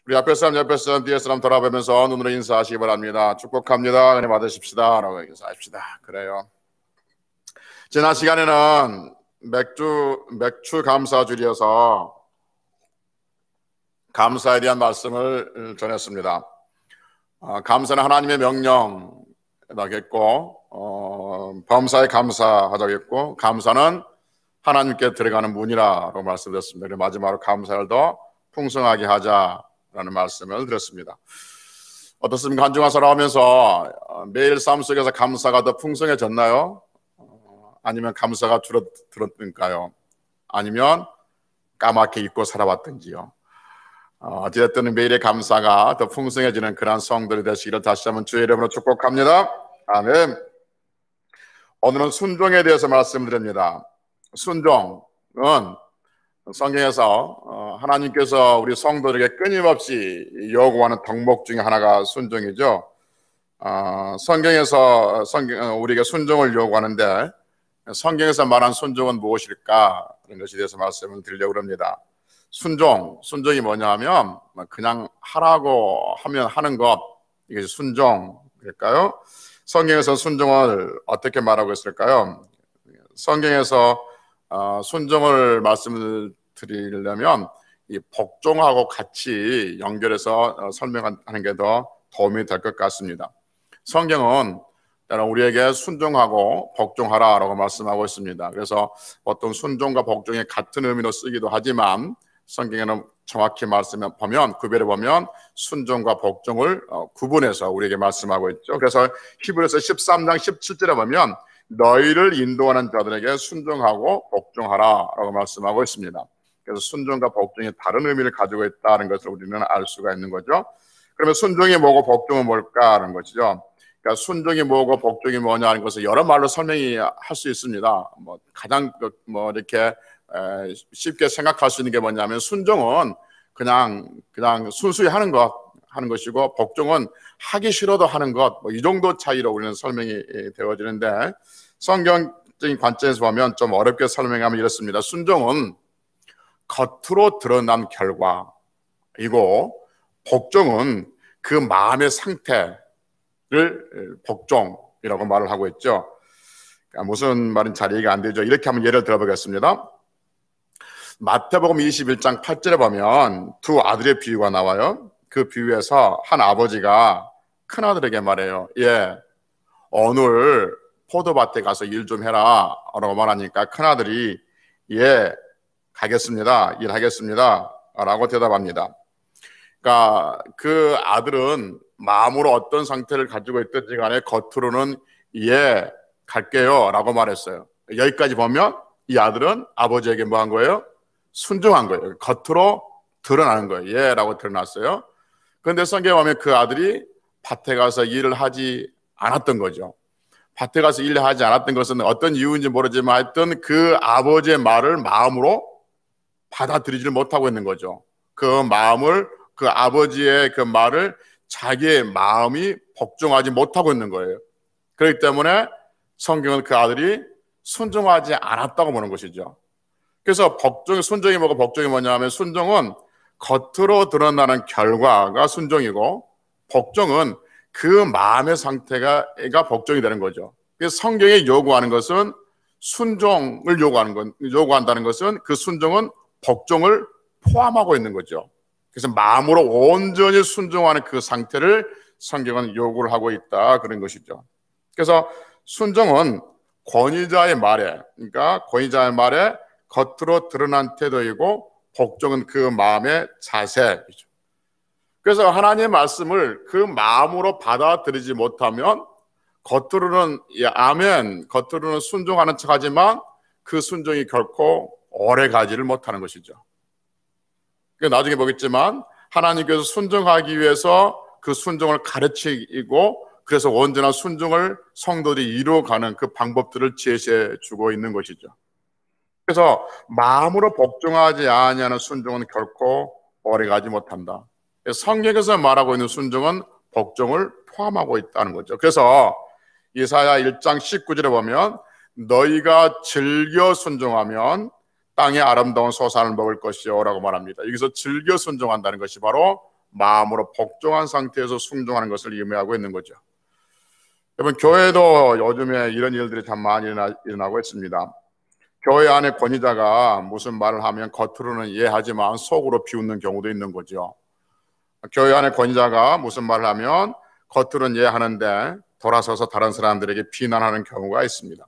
우리 앞에 사람, 옆에 사람, 뒤에 사람 돌아보면서 눈으로 인사하시기 바랍니다. 축복합니다. 은혜 받으십시다. 라고 인사합시다. 그래요. 지난 시간에는 맥주 감사주일이어서 감사에 대한 말씀을 전했습니다. 감사는 하나님의 명령이라겠고, 범사에 감사하자겠고, 감사는 하나님께 들어가는 문이라고 말씀드렸습니다. 그리고 마지막으로 감사를 더 풍성하게 하자라는 말씀을 드렸습니다. 어떻습니까? 한 주간 살아가면서 매일 삶 속에서 감사가 더 풍성해졌나요? 아니면 감사가 줄어들었던가요? 아니면 까맣게 잊고 살아왔던지요? 어찌됐든 매일의 감사가 더 풍성해지는 그런 성들이 되시기를 다시 한번 주의 이름으로 축복합니다. 아멘. 오늘은 순종에 대해서 말씀드립니다. 순종은 성경에서 하나님께서 우리 성도들에게 끊임없이 요구하는 덕목 중에 하나가 순종이죠. 성경에서 우리에게 순종을 요구하는데 성경에서 말한 순종은 무엇일까? 그런 것에 대해서 말씀을 드리려고 합니다. 순종이 뭐냐 하면 그냥 하라고 하면 하는 것, 이게 순종일까요? 성경에서 순종을 어떻게 말하고 있을까요? 성경에서 순종을 말씀을 드리려면 이 복종하고 같이 연결해서 설명하는 게 더 도움이 될 것 같습니다. 성경은 우리에게 순종하고 복종하라라고 말씀하고 있습니다. 그래서 어떤 순종과 복종이 같은 의미로 쓰기도 하지만 성경에는 정확히 말씀을 보면 구별해 보면 순종과 복종을 구분해서 우리에게 말씀하고 있죠. 그래서 히브리서 13장 17절에 보면 너희를 인도하는 자들에게 순종하고 복종하라라고 말씀하고 있습니다. 그래서 순종과 복종이 다른 의미를 가지고 있다는 것을 우리는 알 수가 있는 거죠. 그러면 순종이 뭐고 복종은 뭘까 하는 것이죠. 그러니까 순종이 뭐고 복종이 뭐냐 하는 것을 여러 말로 설명이 할 수 있습니다. 가장 이렇게 쉽게 생각할 수 있는 게 뭐냐면 순종은 그냥 순수히 하는 것이고 복종은 하기 싫어도 하는 것, 이 정도 차이로 우리는 설명이 되어지는데 성경적인 관점에서 보면 좀 어렵게 설명하면 이렇습니다. 순종은 겉으로 드러난 결과이고 복종은 그 마음의 상태를 복종이라고 말을 하고 있죠. 그러니까 무슨 말인지 잘 이해가 안 되죠. 이렇게 한번 예를 들어보겠습니다. 마태복음 21장 8절에 보면 두 아들의 비유가 나와요. 그 비유에서 한 아버지가 큰아들에게 말해요. 오늘 포도밭에 가서 일 좀 해라 라고 말하니까 큰아들이 가겠습니다. 일하겠습니다 라고 대답합니다. 그러니까 그 아들은 마음으로 어떤 상태를 가지고 있든지 간에 겉으로는 갈게요 라고 말했어요. 여기까지 보면 이 아들은 아버지에게 뭐 한 거예요? 순종한 거예요. 겉으로 드러나는 거예요. 라고 드러났어요. 그런데 성경에 보면 그 아들이 밭에 가서 일을 하지 않았던 거죠. 밭에 가서 일을 하지 않았던 것은 어떤 이유인지 모르지만 하여튼 그 아버지의 말을 마음으로 받아들이지를 못하고 있는 거죠. 그 아버지의 그 말을 자기의 마음이 복종하지 못하고 있는 거예요. 그렇기 때문에 성경은 그 아들이 순종하지 않았다고 보는 것이죠. 그래서 순종이 뭐고 복종이 뭐냐 하면 순종은 겉으로 드러나는 결과가 순종이고 복종은 그 마음의 상태가 복종이 되는 거죠. 그래서 성경이 요구하는 것은 순종을 요구한다는 것은 그 순종은 복종을 포함하고 있는 거죠. 그래서 마음으로 온전히 순종하는 그 상태를 성경은 요구를 하고 있다 그런 것이죠. 그래서 순종은 권위자의 말에 겉으로 드러난 태도이고 복종은 그 마음의 자세이죠. 그래서 하나님의 말씀을 그 마음으로 받아들이지 못하면 겉으로는 겉으로는 순종하는 척하지만 그 순종이 결코 오래 가지를 못하는 것이죠. 나중에 보겠지만 하나님께서 순종하기 위해서 그 순종을 가르치고 그래서 온전한 순종을 성도들이 이루어가는 그 방법들을 제시해 주고 있는 것이죠. 그래서 마음으로 복종하지 아니하는 순종은 결코 오래가지 못한다. 성경에서 말하고 있는 순종은 복종을 포함하고 있다는 거죠. 그래서 이사야 1장 19절에 보면 너희가 즐겨 순종하면 땅의 아름다운 소산을 먹을 것이요 라고 말합니다. 여기서 즐겨 순종한다는 것이 바로 마음으로 복종한 상태에서 순종하는 것을 의미하고 있는 거죠. 여러분, 교회도 요즘에 이런 일들이 참 많이 일어나고 있습니다. 교회 안에 권위자가 무슨 말을 하면 겉으로는 이해하지만 속으로 비웃는 경우도 있는 거죠. 교회 안에 권위자가 무슨 말을 하면 겉으로는 이해하는데 돌아서서 다른 사람들에게 비난하는 경우가 있습니다.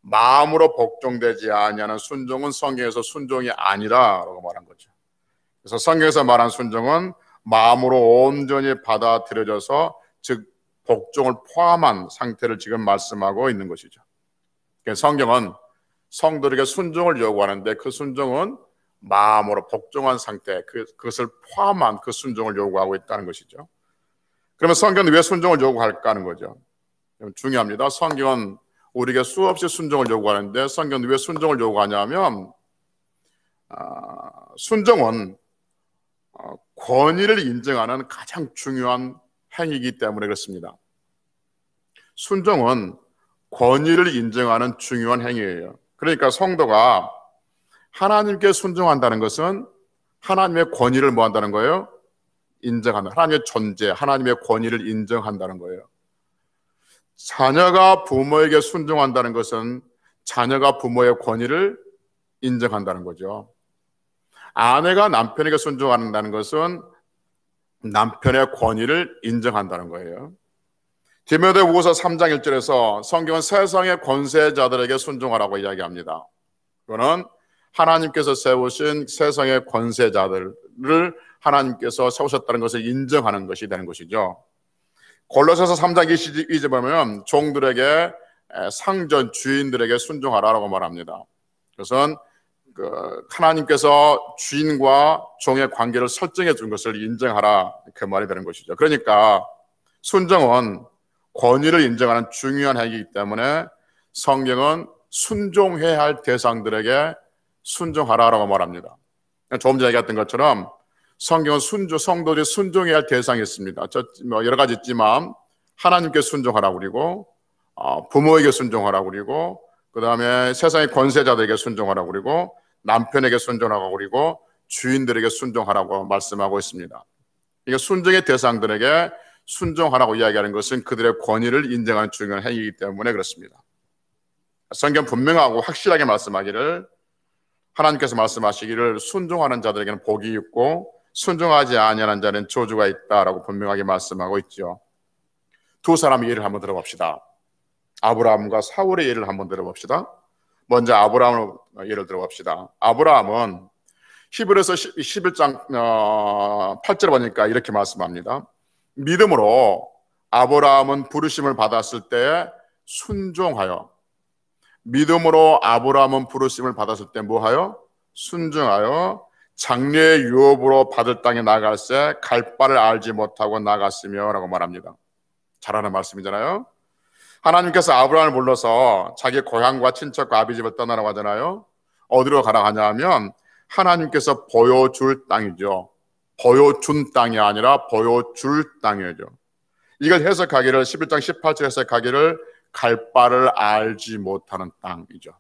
마음으로 복종되지 아니하는 순종은 성경에서 순종이 아니라라고 말한 거죠. 그래서 성경에서 말한 순종은 마음으로 온전히 받아들여져서 즉 복종을 포함한 상태를 지금 말씀하고 있는 것이죠. 성경은 성도에게 순종을 요구하는데 그 순종은 마음으로 복종한 상태, 그것을 포함한 그 순종을 요구하고 있다는 것이죠. 그러면 성경은 왜 순종을 요구할까 하는 거죠. 중요합니다. 성경은 우리에게 수없이 순종을 요구하는데 성경은 왜 순종을 요구하냐면 순종은 권위를 인정하는 가장 중요한 행위이기 때문에 그렇습니다. 순종은 권위를 인정하는 중요한 행위예요. 그러니까 성도가 하나님께 순종한다는 것은 하나님의 권위를 뭐 한다는 거예요? 인정한다. 하나님의 존재, 하나님의 권위를 인정한다는 거예요. 자녀가 부모에게 순종한다는 것은 자녀가 부모의 권위를 인정한다는 거죠. 아내가 남편에게 순종한다는 것은 남편의 권위를 인정한다는 거예요. 디모데후서 3장 1절에서 성경은 세상의 권세자들에게 순종하라고 이야기합니다. 그거는 하나님께서 세우신 세상의 권세자들을 하나님께서 세우셨다는 것을 인정하는 것이 되는 것이죠. 골로새서 3장 22절 보면 종들에게 상전 주인들에게 순종하라고 말합니다. 그것은 하나님께서 주인과 종의 관계를 설정해 준 것을 인정하라, 그 말이 되는 것이죠. 그러니까 순종은 권위를 인정하는 중요한 행위이기 때문에 성경은 순종해야 할 대상들에게 순종하라라고 말합니다. 조금 전에 얘기했던 것처럼 성경은 성도들이 순종해야 할 대상이 있습니다. 여러 가지 있지만 하나님께 순종하라고 그리고 부모에게 순종하라고 그리고 그 다음에 세상의 권세자들에게 순종하라고 그리고 남편에게 순종하라고 그리고 주인들에게 순종하라고 말씀하고 있습니다. 이게 순종의 대상들에게 순종하라고 이야기하는 것은 그들의 권위를 인정하는 중요한 행위이기 때문에 그렇습니다. 성경 분명하고 확실하게 말씀하기를, 하나님께서 말씀하시기를 순종하는 자들에게는 복이 있고 순종하지 아니하는 자는 저주가 있다라고 분명하게 말씀하고 있죠. 두 사람의 예를 한번 들어봅시다. 아브라함과 사울의 예를 한번 들어봅시다. 먼저 아브라함의 예를 들어봅시다. 아브라함은 히브리서 11장 8절에 보니까 이렇게 말씀합니다. 믿음으로 아브라함은 부르심을 받았을 때 순종하여, 믿음으로 아브라함은 부르심을 받았을 때 뭐하여? 순종하여 장래의 유업으로 받을 땅에 나갈새 갈 바를 알지 못하고 나갔으며 라고 말합니다. 잘하는 말씀이잖아요. 하나님께서 아브라함을 불러서 자기 고향과 친척과 아비집을 떠나라고 하잖아요. 어디로 가라고 하냐면 하나님께서 보여줄 땅이죠. 보여준 땅이 아니라 보여줄 땅이죠. 이걸 해석하기를 11장 18절 해석하기를 갈 바를 알지 못하는 땅이죠.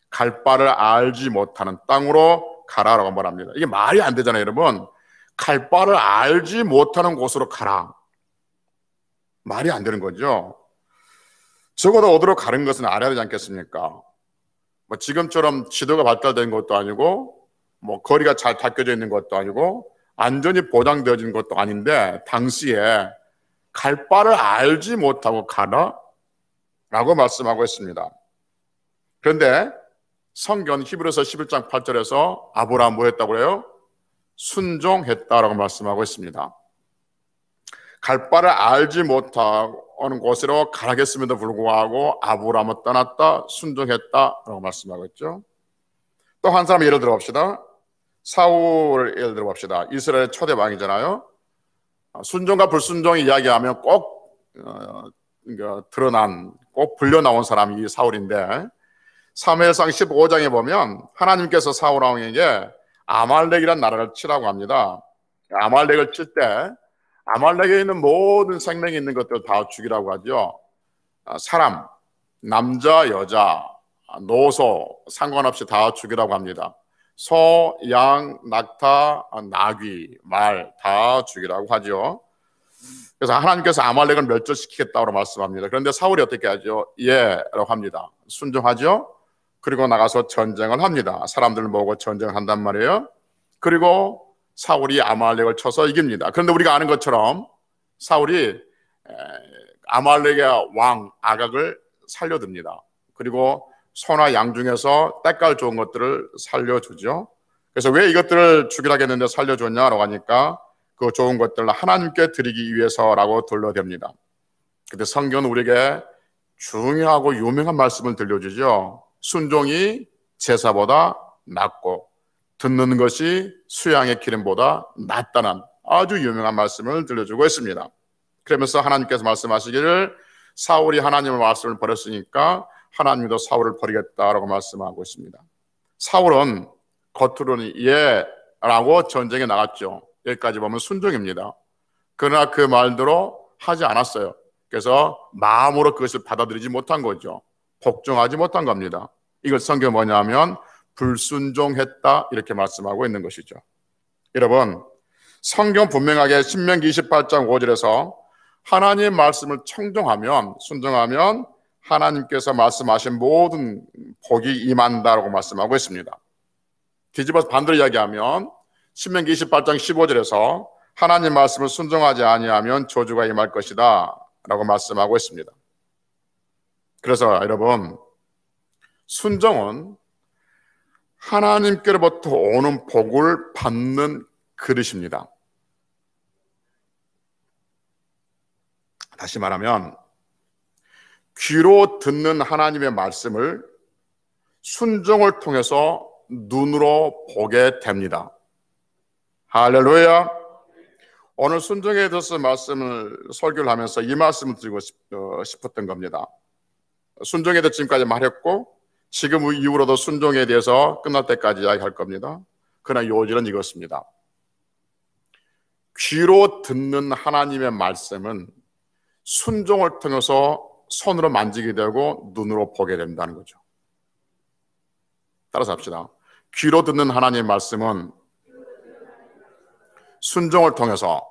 갈 바를 알지 못하는 땅으로 가라라고 말합니다. 이게 말이 안 되잖아요, 여러분. 갈 바를 알지 못하는 곳으로 가라. 말이 안 되는 거죠. 적어도 어디로 가는 것은 알아야 되지 않겠습니까? 뭐 지금처럼 지도가 발달된 것도 아니고 뭐 거리가 잘 닦여져 있는 것도 아니고 안전이 보장되어진 것도 아닌데 당시에 갈 바를 알지 못하고 가라? 라고 말씀하고 있습니다. 그런데 성경 히브리서 11장 8절에서 아브라함 뭐 했다고 그래요? 순종했다라고 말씀하고 있습니다. 갈 바를 알지 못하는 곳으로 가라겠음에도 불구하고 아브라함은 떠났다, 순종했다라고 말씀하고 있죠. 또 한 사람 예를 들어봅시다. 사울 예를 들어봅시다. 이스라엘의 초대 왕이잖아요. 순종과 불순종을 이야기하면 꼭 드러난, 꼭 불려나온 사람이 이 사울인데 사무엘상 15장에 보면 하나님께서 사울 왕에게 아말렉이라는 나라를 치라고 합니다. 아말렉을 칠 때 아말렉에 있는 모든 생명이 있는 것들 다 죽이라고 하죠. 사람, 남자, 여자, 노소 상관없이 다 죽이라고 합니다. 소, 양, 낙타, 나귀, 말 다 죽이라고 하죠. 그래서 하나님께서 아말렉을 멸절시키겠다고 말씀합니다. 그런데 사울이 어떻게 하죠? 예 라고 합니다. 순종하죠. 그리고 나가서 전쟁을 합니다. 사람들을 모으고 전쟁을 한단 말이에요. 그리고 사울이 아말렉을 쳐서 이깁니다. 그런데 우리가 아는 것처럼 사울이 아말렉의 왕 아각을 살려둡니다. 그리고 소나 양 중에서 때깔 좋은 것들을 살려주죠. 그래서 왜 이것들을 죽이라고 했는데 살려줬냐라고 하니까 그 좋은 것들을 하나님께 드리기 위해서라고 둘러댑니다. 근데 성경은 우리에게 중요하고 유명한 말씀을 들려주죠. 순종이 제사보다 낫고 듣는 것이 수양의 기름보다 낫다는 아주 유명한 말씀을 들려주고 있습니다. 그러면서 하나님께서 말씀하시기를 사울이 하나님의 말씀을 버렸으니까 하나님도 사울을 버리겠다라고 말씀하고 있습니다. 사울은 겉으로는 예라고 전쟁에 나갔죠. 여기까지 보면 순종입니다. 그러나 그 말대로 하지 않았어요. 그래서 마음으로 그것을 받아들이지 못한 거죠. 복종하지 못한 겁니다. 이걸 성경에 뭐냐면 불순종했다 이렇게 말씀하고 있는 것이죠. 여러분, 성경 분명하게 신명기 28장 5절에서 하나님의 말씀을 청종하면 순종하면 하나님께서 말씀하신 모든 복이 임한다라고 말씀하고 있습니다. 뒤집어서 반대로 이야기하면 신명기 28장 15절에서 하나님 말씀을 순종하지 아니하면 저주가 임할 것이다 라고 말씀하고 있습니다. 그래서 여러분, 순종은 하나님께로부터 오는 복을 받는 그릇입니다. 다시 말하면 귀로 듣는 하나님의 말씀을 순종을 통해서 눈으로 보게 됩니다. 할렐루야. 오늘 순종에 대해서 설교를 하면서 이 말씀을 드리고 싶었던 겁니다. 순종에 대해서 지금까지 말했고 지금 이후로도 순종에 대해서 끝날 때까지 이야기할 겁니다. 그러나 요지는 이것입니다. 귀로 듣는 하나님의 말씀은 순종을 통해서 손으로 만지게 되고 눈으로 보게 된다는 거죠. 따라서 합시다. 귀로 듣는 하나님의 말씀은 순종을 통해서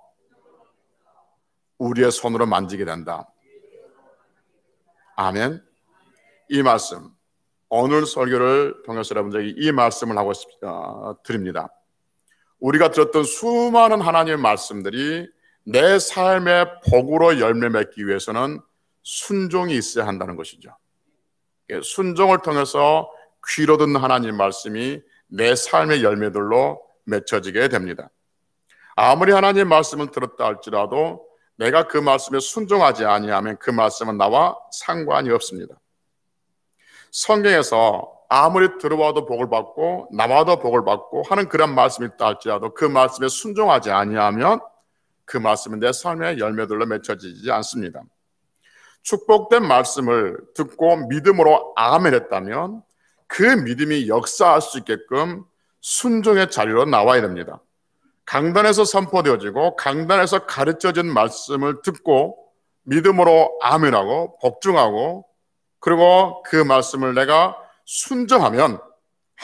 우리의 손으로 만지게 된다. 아멘. 이 말씀, 오늘 설교를 통해서 여러분들에게 이 말씀을 하고 드립니다. 우리가 들었던 수많은 하나님의 말씀들이 내 삶의 복으로 열매 맺기 위해서는 순종이 있어야 한다는 것이죠. 순종을 통해서 귀로 듣는 하나님의 말씀이 내 삶의 열매들로 맺혀지게 됩니다. 아무리 하나님의 말씀을 들었다 할지라도 내가 그 말씀에 순종하지 아니하면 그 말씀은 나와 상관이 없습니다. 성경에서 아무리 들어와도 복을 받고 나와도 복을 받고 하는 그런 말씀이 있다 할지라도 그 말씀에 순종하지 아니하면 그 말씀은 내 삶의 열매들로 맺혀지지 않습니다. 축복된 말씀을 듣고 믿음으로 아멘했다면 그 믿음이 역사할 수 있게끔 순종의 자리로 나와야 됩니다. 강단에서 선포되어지고 강단에서 가르쳐진 말씀을 듣고 믿음으로 아멘하고 복종하고 그리고 그 말씀을 내가 순종하면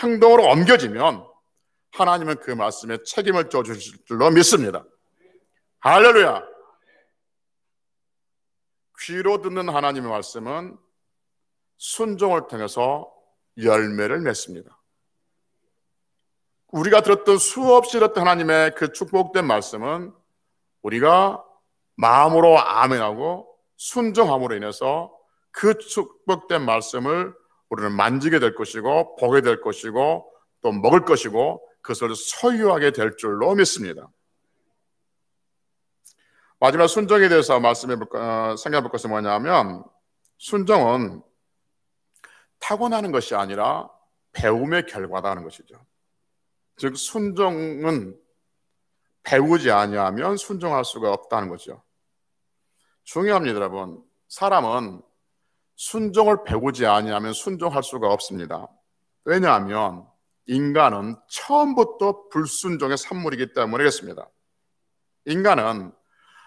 행동으로 옮겨지면 하나님은 그 말씀에 책임을 져주실 줄로 믿습니다. 할렐루야. 귀로 듣는 하나님의 말씀은 순종을 통해서 열매를 맺습니다. 우리가 들었던 수없이 들었던 하나님의 그 축복된 말씀은 우리가 마음으로 아멘하고 순종함으로 인해서 그 축복된 말씀을 우리는 만지게 될 것이고 보게 될 것이고 또 먹을 것이고 그것을 소유하게 될 줄로 믿습니다. 마지막 순종에 대해서 생각해 볼 것은 뭐냐면 순종은 타고나는 것이 아니라 배움의 결과다는 것이죠. 즉 순종은 배우지 아니하면 순종할 수가 없다는 거죠. 중요합니다, 여러분. 사람은 순종을 배우지 아니하면 순종할 수가 없습니다. 왜냐하면 인간은 처음부터 불순종의 산물이기 때문에 그렇습니다. 인간은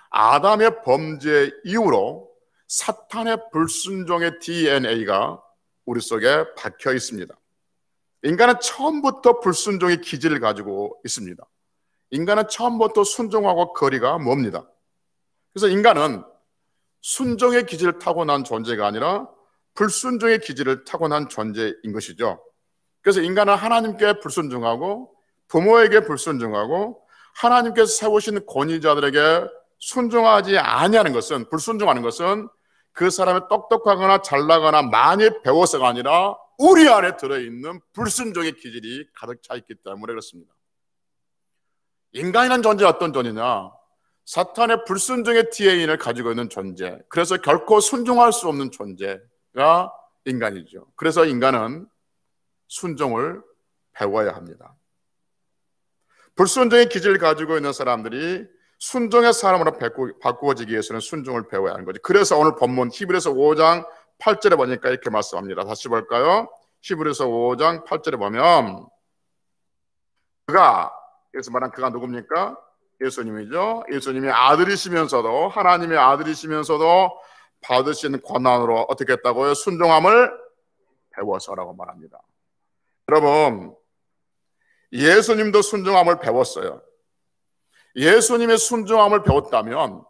아담의 범죄 이후로 사탄의 불순종의 DNA가 우리 속에 박혀 있습니다. 인간은 처음부터 불순종의 기질을 가지고 있습니다. 인간은 처음부터 순종하고 거리가 멉니다. 그래서 인간은 순종의 기질을 타고난 존재가 아니라 불순종의 기질을 타고난 존재인 것이죠. 그래서 인간은 하나님께 불순종하고 부모에게 불순종하고 하나님께서 세우신 권위자들에게 순종하지 아니하는 것은, 불순종하는 것은 그 사람의 똑똑하거나 잘나거나 많이 배워서가 아니라 우리 안에 들어있는 불순종의 기질이 가득 차 있기 때문에 그렇습니다. 인간이라는 존재는 어떤 존재냐? 사탄의 불순종의 DNA를 가지고 있는 존재, 그래서 결코 순종할 수 없는 존재가 인간이죠. 그래서 인간은 순종을 배워야 합니다. 불순종의 기질을 가지고 있는 사람들이 순종의 사람으로 바꾸어지기 위해서는 순종을 배워야 하는 거죠. 그래서 오늘 본문 히브리서 5장 8절에 보니까 이렇게 말씀합니다. 다시 볼까요? 히브리서 5장 8절에 보면 그가, 여기서 말한 그가 누굽니까? 예수님이죠. 예수님이 아들이시면서도, 하나님의 아들이시면서도 받으신 권한으로 어떻게 했다고요? 순종함을 배워서라고 말합니다. 여러분, 예수님도 순종함을 배웠어요. 예수님의 순종함을 배웠다면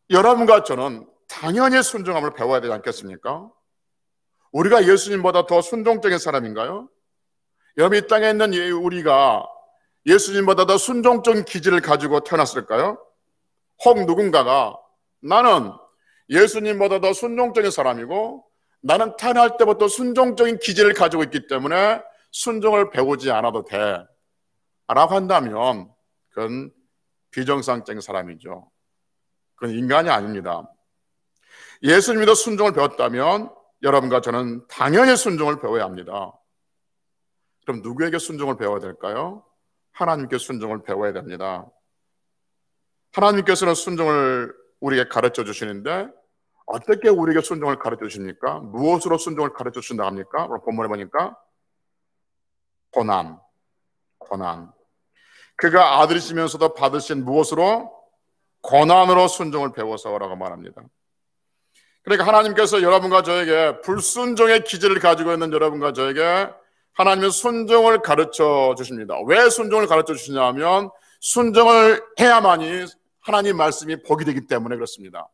여러분과 저는 당연히 순종함을 배워야 되지 않겠습니까? 우리가 예수님보다 더 순종적인 사람인가요? 여러분, 이 땅에 있는 우리가 예수님보다 더 순종적인 기질을 가지고 태어났을까요? 혹 누군가가 나는 예수님보다 더 순종적인 사람이고 나는 태어날 때부터 순종적인 기질을 가지고 있기 때문에 순종을 배우지 않아도 돼 라고 한다면 그건 비정상적인 사람이죠. 그건 인간이 아닙니다. 예수님도 순종을 배웠다면 여러분과 저는 당연히 순종을 배워야 합니다. 그럼 누구에게 순종을 배워야 될까요? 하나님께 순종을 배워야 됩니다. 하나님께서는 순종을 우리에게 가르쳐 주시는데 어떻게 우리에게 순종을 가르쳐 주십니까? 무엇으로 순종을 가르쳐 주신다 합니까? 본문에 보니까 고난. 그가 아들이시면서도 받으신 무엇으로? 고난으로 순종을 배워서라고 말합니다. 그러니까 하나님께서 여러분과 저에게 불순종의 기질을 가지고 있는 여러분과 저에게 하나님의 순종을 가르쳐 주십니다. 왜 순종을 가르쳐 주시냐면 순종을 해야만이 하나님 말씀이 복이 되기 때문에 그렇습니다.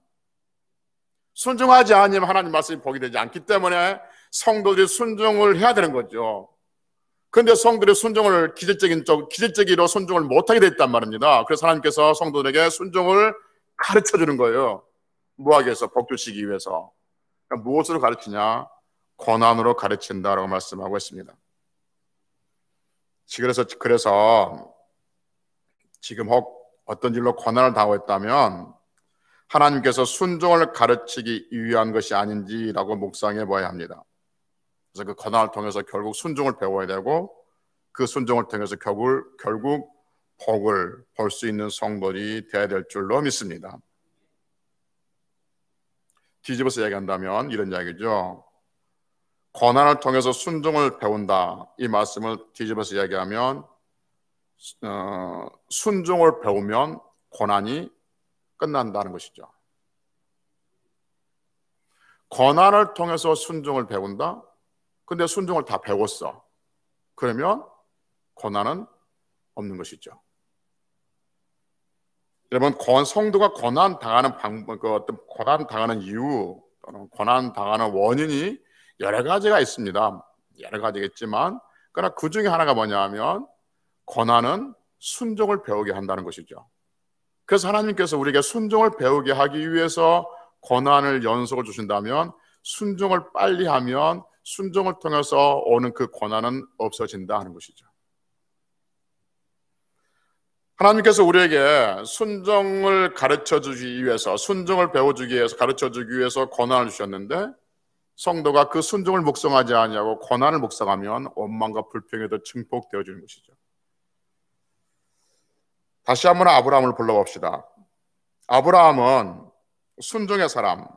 순종하지 않으면 하나님 말씀이 복이 되지 않기 때문에 성도들이 순종을 해야 되는 거죠. 그런데 성도들이 순종을 기질적으로 순종을 못하게 됐단 말입니다. 그래서 하나님께서 성도들에게 순종을 가르쳐 주는 거예요. 뭐하기 위해서? 복 주시기 위해서. 그러니까 무엇으로 가르치냐? 고난으로 가르친다라고 말씀하고 있습니다. 그래서 지금 혹 어떤 일로 고난을 당하고 있다면 하나님께서 순종을 가르치기 위한 것이 아닌지라고 묵상해 봐야 합니다. 그래서 그 고난을 통해서 결국 순종을 배워야 되고 그 순종을 통해서 결국 복을 볼 수 있는 성도들이 되어야 될 줄로 믿습니다. 뒤집어서 얘기한다면 이런 이야기죠. 고난을 통해서 순종을 배운다. 이 말씀을 뒤집어서 이야기하면 순종을 배우면 고난이 끝난다는 것이죠. 고난을 통해서 순종을 배운다? 근데 순종을 다 배웠어. 그러면 고난은 없는 것이죠. 여러분, 성도가 고난 당하는 어떤 고난 당하는 이유 또는 고난 당하는 원인이 여러 가지가 있습니다. 여러 가지겠지만, 그러나 그 중에 하나가 뭐냐면 고난은 순종을 배우게 한다는 것이죠. 그래서 하나님께서 우리에게 순종을 배우게 하기 위해서 고난을 연속을 주신다면 순종을 빨리 하면 순종을 통해서 오는 그 고난은 없어진다 하는 것이죠. 하나님께서 우리에게 순종을 가르쳐주기 위해서, 순종을 배워주기 위해서, 가르쳐주기 위해서 고난을 주셨는데 성도가 그 순종을 묵상하지 아니하고 고난을 묵상하면 원망과 불평에도 증폭되어지는 것이죠. 다시 한번 아브라함을 불러봅시다. 아브라함은 순종의 사람인데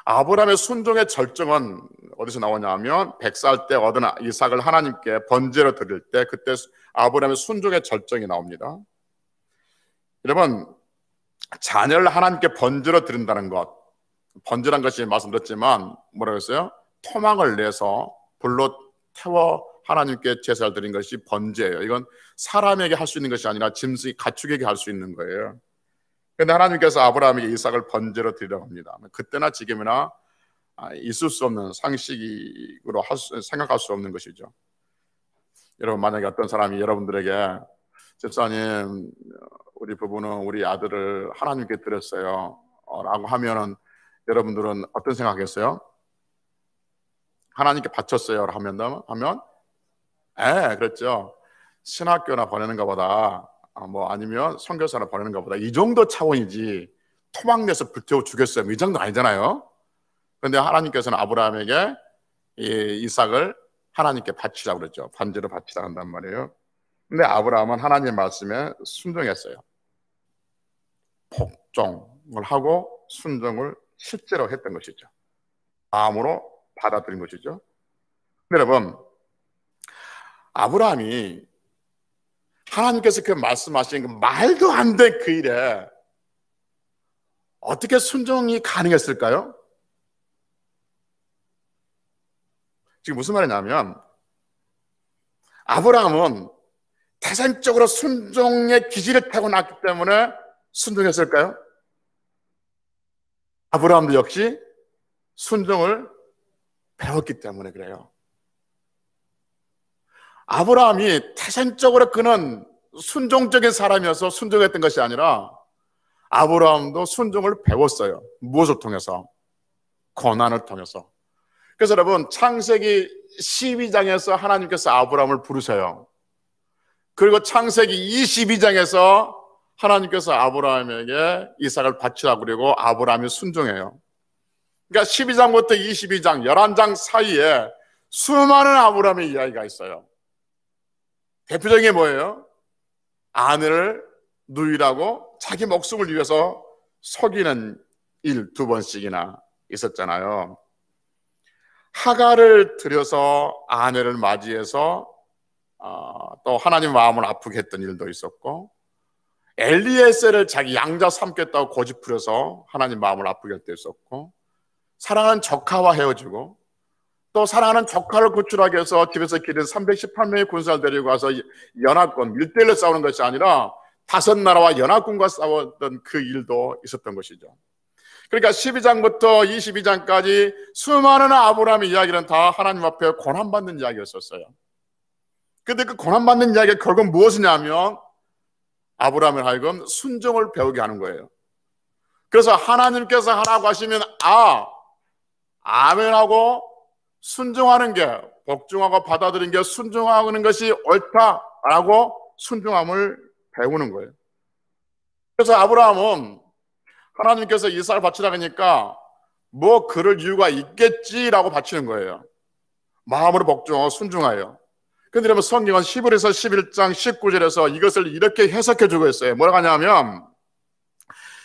아브라함의 순종의 절정은 어디서 나오냐면 100살 때 얻은 이삭을 하나님께 번제로 드릴 때 그때 아브라함의 순종의 절정이 나옵니다. 여러분, 자녀를 하나님께 번제로 드린다는 것, 번제란 것이 말씀드렸지만 뭐라고 했어요? 토막을 내서 불로 태워 하나님께 제사를 드린 것이 번제예요. 이건 사람에게 할 수 있는 것이 아니라 짐승이 가축에게 할 수 있는 거예요. 그런데 하나님께서 아브라함에게 이삭을 번제로 드리라고 합니다. 그때나 지금이나 있을 수 없는 상식으로 생각할 수 없는 것이죠. 여러분, 만약에 어떤 사람이 여러분들에게 집사님, 우리 부부는 우리 아들을 하나님께 드렸어요 라고 하면은 여러분들은 어떤 생각하겠어요? 하나님께 바쳤어요 하면 그렇죠. 신학교나 보내는 것보다 아니면 선교사나 보내는 것보다 이 정도 차원이지 토막내서 불태워 주겠어요 이 정도 아니잖아요. 그런데 하나님께서는 아브라함에게 이 이삭을 하나님께 바치라고 그랬죠. 번제로 바치라 한단 말이에요. 근데 아브라함은 하나님 말씀에 순종했어요. 복종을 하고 순종을 실제로 했던 것이죠. 마음으로 받아들인 것이죠. 근데 여러분, 아브라함이 하나님께서 그 말씀하신 그 말도 안 된 그 일에 어떻게 순종이 가능했을까요? 지금 무슨 말이냐면 아브라함은 태생적으로 순종의 기질을 타고났기 때문에 순종했을까요? 아브라함도 역시 순종을 배웠기 때문에 그래요. 아브라함이 태생적으로 그는 순종적인 사람이어서 순종했던 것이 아니라 아브라함도 순종을 배웠어요. 무엇을 통해서? 고난을 통해서. 그래서 여러분, 창세기 12장에서 하나님께서 아브라함을 부르셔요. 그리고 창세기 22장에서 하나님께서 아브라함에게 이삭을 바치라고 그리고 아브라함이 순종해요. 그러니까 12장부터 22장 11장 사이에 수많은 아브라함의 이야기가 있어요. 대표적인 게 뭐예요? 아내를 누이라고 자기 목숨을 위해서 속이는 일 2번씩이나 있었잖아요. 하갈을 들여서 아내를 맞이해서 또 하나님 마음을 아프게 했던 일도 있었고, 엘리에셀을 자기 양자 삼겠다고 고집부려서 하나님 마음을 아프게 할 때 있었고, 사랑하는 조카와 헤어지고, 또 사랑하는 조카를 구출하기 위해서 집에서 기른 318명의 군사를 데리고 가서 연합군 1대1로 싸우는 것이 아니라 5나라와 연합군과 싸웠던 그 일도 있었던 것이죠. 그러니까 12장부터 22장까지 수많은 아브라함의 이야기는 다 하나님 앞에 고난받는 이야기였었어요. 그런데 그 고난받는 이야기가 결국 무엇이냐면 아브라함을 하여금 순종을 배우게 하는 거예요. 그래서 하나님께서 하라고 하시면 아멘하고 순종하는 게, 복종하고 받아들이는 게, 순종하는 것이 옳다라고 순종함을 배우는 거예요. 그래서 아브라함은 하나님께서 이삭을 바치라고 하니까 뭐 그럴 이유가 있겠지라고 바치는 거예요. 마음으로 복종하고 순종하여. 그런데 여러분, 성경은 히브리서 11장 19절에서 이것을 이렇게 해석해 주고 있어요. 뭐라고 하냐면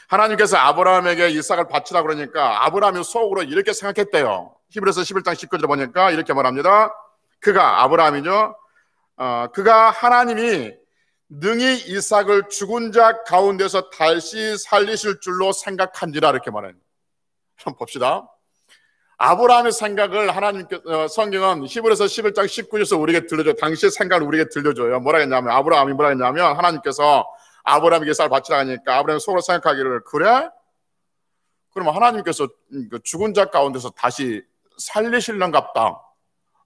하나님께서 아브라함에게 이삭을 바치라고 그러니까 아브라함이 속으로 이렇게 생각했대요. 히브리서 11장 19절에 보니까 이렇게 말합니다. 그가, 아브라함이죠. 그가 하나님이 능히 이삭을 죽은 자 가운데서 다시 살리실 줄로 생각한지라 이렇게 말해요. 한번 봅시다. 아브라함의 생각을 성경은 히브리서 11장 19절에서 우리에게 들려줘요. 당시의 생각을 우리에게 들려줘요. 뭐라 했냐면, 아브라함이 뭐라 했냐면, 하나님께서 아브라함에게 이삭을 바치라 하니까 아브라함이 속으로 생각하기를, 그래? 그러면 하나님께서 죽은 자 가운데서 다시 살리실런갑다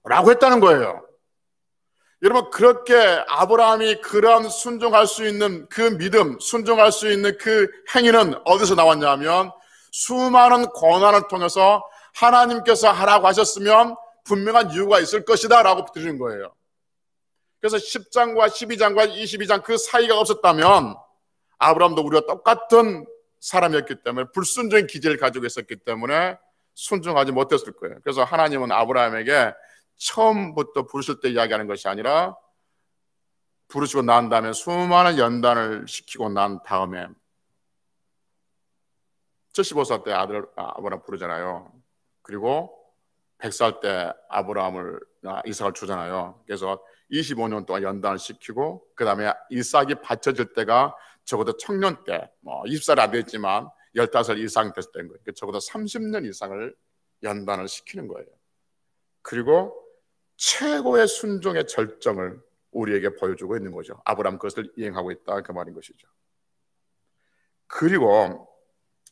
라고 했다는 거예요. 여러분, 그렇게 아브라함이 그런 순종할 수 있는 그 믿음, 순종할 수 있는 그 행위는 어디서 나왔냐면 수많은 고난을 통해서 하나님께서 하라고 하셨으면 분명한 이유가 있을 것이다 라고 드리는 거예요. 그래서 10장과 12장과 22장 그 사이가 없었다면 아브라함도 우리와 똑같은 사람이었기 때문에, 불순종의 기질을 가지고 있었기 때문에 순종하지 못했을 거예요. 그래서 하나님은 아브라함에게 처음부터 부르실 때 이야기하는 것이 아니라 부르시고 난 다음에 수많은 연단을 시키고 난 다음에 75살 때 아브라함 부르잖아요. 그리고 100살 때 이삭을 주잖아요. 그래서 25년 동안 연단을 시키고 그 다음에 이삭이 바쳐질 때가 적어도 청년 때, 20살이 안 됐지만 15살 이상 됐을 때인 거예요. 적어도 30년 이상을 연단을 시키는 거예요. 그리고 최고의 순종의 절정을 우리에게 보여주고 있는 거죠. 아브라함 그것을 이행하고 있다, 그 말인 것이죠. 그리고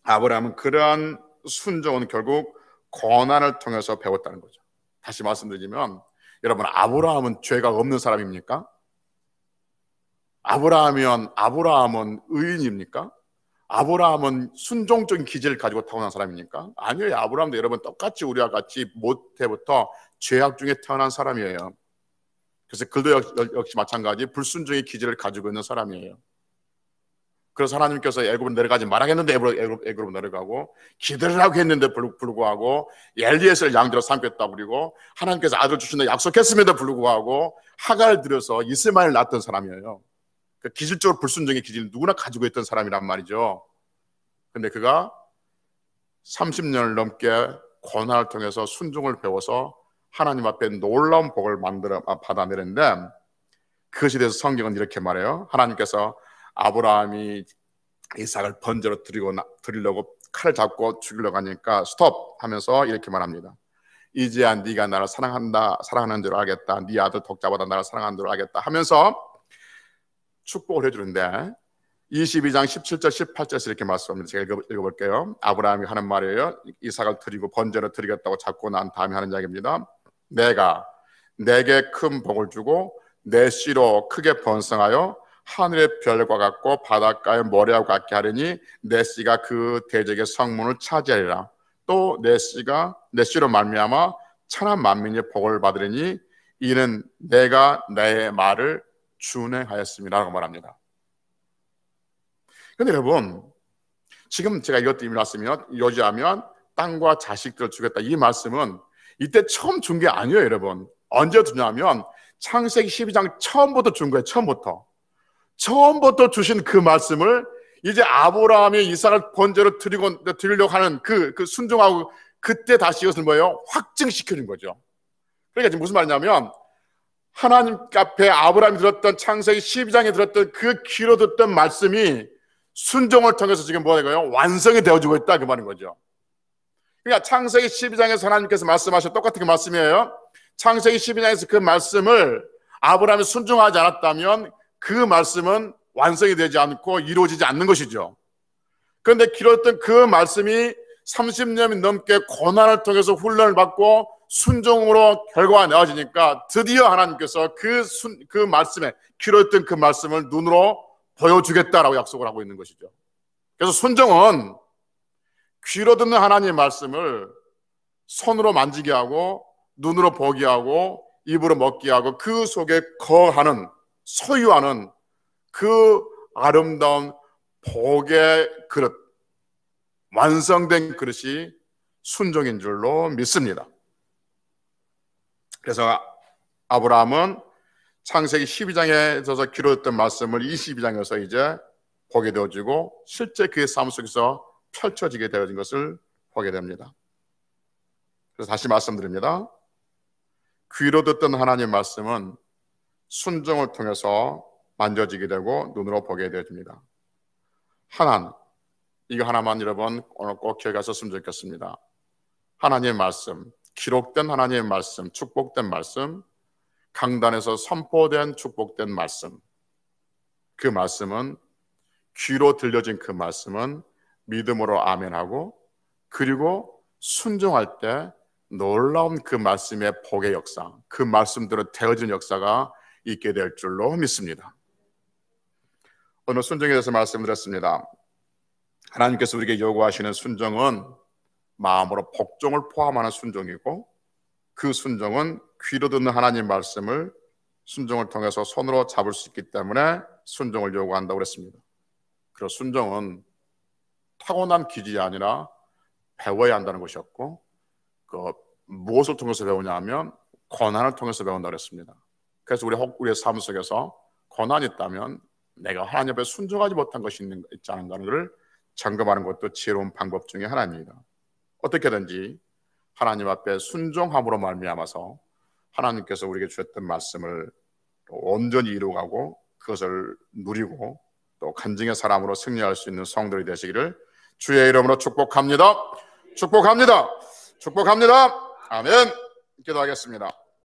아브라함은 그러한 순종은 결국 고난을 통해서 배웠다는 거죠. 다시 말씀드리면, 여러분, 아브라함은 죄가 없는 사람입니까? 아브라함은 의인입니까? 아브라함은 순종적인 기질을 가지고 타고난 사람입니까? 아니에요. 아브라함도 여러분 똑같이 우리와 같이 모태부터 죄악 중에 태어난 사람이에요. 그래서 그도 역시 마찬가지 불순종의 기질을 가지고 있는 사람이에요. 그래서 하나님께서 애굽으로 내려가지 말아야겠는데 애굽으로 내려가고, 기도를 하고 했는데 불구하고 엘리에셀을 양들로 삼겠다 그리고 하나님께서 아들 주신다 약속했음에도 불구하고 하갈을 들여서 이스마엘을 낳았던 사람이에요. 그 기질적으로 불순종의 기질을 누구나 가지고 있던 사람이란 말이죠. 근데 그가 30년을 넘게 고난을 통해서 순종을 배워서 하나님 앞에 놀라운 복을 받아내는데, 그것에 대해서 성경은 이렇게 말해요. 하나님께서 아브라함이 이삭을 번제로 드리려고 칼을 잡고 죽이려고 하니까 스톱 하면서 이렇게 말합니다. 이제야 네가 나를 사랑하는 줄 알겠다. 네 아들 독자보다 나를 사랑하는 줄 알겠다 하면서 축복을 해주는데, 22장 17절 18절에서 이렇게 말씀합니다. 제가 읽어볼게요. 아브라함이 하는 말이에요. 이삭을 드리고 번제로 드리겠다고 잡고 난 다음에 하는 이야기입니다. 내가 내게 큰 복을 주고 내 씨로 크게 번성하여 하늘의 별과 같고 바닷가의 모래와 같게 하리니 내 씨가 그 대적의 성문을 차지하리라. 또 내 씨로 말미암아 천한 만민이 복을 받으리니 이는 내가 내 말을 준행하였습니다라고 말합니다. 그런데 여러분, 지금 제가 이것도 일어났으면 요지하면 땅과 자식들을 주겠다, 이 말씀은 이때 처음 준 게 아니에요. 여러분, 언제 주냐면 창세기 12장 처음부터 준 거예요. 처음부터 주신 그 말씀을 이제 아브라함이 이삭을 번제로 드리려고 하는 그 순종하고, 그때 다시 이것을 뭐예요? 확증시켜준 거죠. 그러니까 지금 무슨 말이냐면, 하나님 앞에 아브라함이 들었던 창세기 12장에 들었던 그 귀로 듣던 말씀이 순종을 통해서 지금 뭐예요? 완성이 되어지고 있다, 그 말인 거죠. 그러니까 창세기 12장에서 하나님께서 말씀하신 똑같은 그 말씀이에요. 창세기 12장에서 그 말씀을 아브라함이 순종하지 않았다면 그 말씀은 완성이 되지 않고 이루어지지 않는 것이죠. 그런데 길었던 그 말씀이 30년이 넘게 고난을 통해서 훈련을 받고 순종으로 결과가 나와지니까 드디어 하나님께서 그 말씀에, 길었던 그 말씀을 눈으로 보여주겠다라고 약속을 하고 있는 것이죠. 그래서 순종은 귀로 듣는 하나님의 말씀을 손으로 만지게 하고 눈으로 보게 하고 입으로 먹게 하고 그 속에 거하는, 소유하는 그 아름다운 복의 그릇, 완성된 그릇이 순종인 줄로 믿습니다. 그래서 아브라함은 창세기 12장에서 귀로 듣던 말씀을 22장에서 이제 보게 되어지고 실제 그의 삶 속에서 펼쳐지게 되어진 것을 보게 됩니다. 그래서 다시 말씀드립니다. 귀로 듣던 하나님의 말씀은 순종을 통해서 만져지게 되고 눈으로 보게 되어집니다. 이거 하나만 여러분 오늘 꼭 기억하셨으면 좋겠습니다. 하나님의 말씀, 기록된 하나님의 말씀, 축복된 말씀, 강단에서 선포된 축복된 말씀, 그 말씀은, 귀로 들려진 그 말씀은 믿음으로 아멘하고, 그리고 순종할 때 놀라운 그 말씀의 복의 역사, 그 말씀대로 되어진 역사가 있게 될 줄로 믿습니다. 오늘 순종에 대해서 말씀드렸습니다. 하나님께서 우리에게 요구하시는 순종은 마음으로 복종을 포함하는 순종이고, 그 순종은 귀로 듣는 하나님 말씀을 순종을 통해서 손으로 잡을 수 있기 때문에 순종을 요구한다고 그랬습니다. 그리고 순종은 타고난 기질이 아니라 배워야 한다는 것이었고, 무엇을 통해서 배우냐 하면 고난을 통해서 배운다고 그랬습니다. 그래서 우리의 삶 속에서 고난이 있다면 내가 하나님 앞에 순종하지 못한 것이 있지 않은가를 를 점검하는 것도 지혜로운 방법 중에 하나입니다. 어떻게든지 하나님 앞에 순종함으로 말미암아서 하나님께서 우리에게 주셨던 말씀을 온전히 이루어가고 그것을 누리고 또 간증의 사람으로 승리할 수 있는 성도들이 되시기를 주의 이름으로 축복합니다. 축복합니다. 축복합니다. 아멘. 기도하겠습니다.